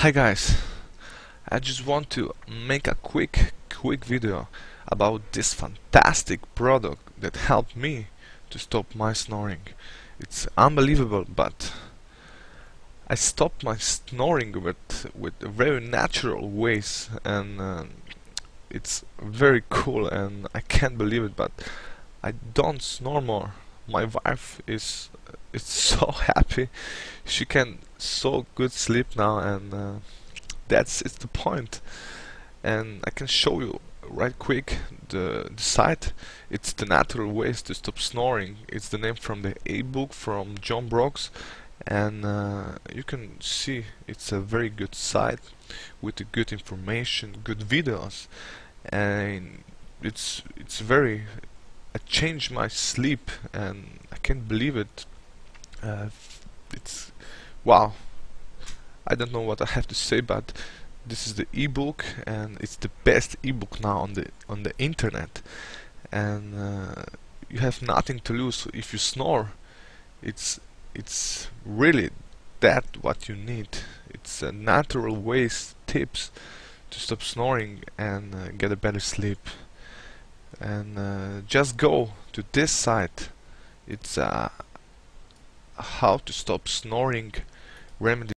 Hi guys, I just want to make a quick video about this fantastic product that helped me to stop my snoring. It's unbelievable, but I stopped my snoring with very natural ways, and it's very cool, and I can't believe it, but I don't snore more. My wife is so happy. She can so good sleep now, and it's the point. And I can show you right quick the site. It's the natural ways to stop snoring. It's the name from the ebook from John Brooks, and you can see it's a very good site with the good information, good videos, and it's very. I changed my sleep, and I can't believe it. It's wow. I don't know what I have to say, but this is the ebook, and it's the best ebook now on the internet. And you have nothing to lose if you snore. It's really that what you need. It's a natural ways tips to stop snoring and get a better sleep. And just go to this site. It's how to stop snoring remedy.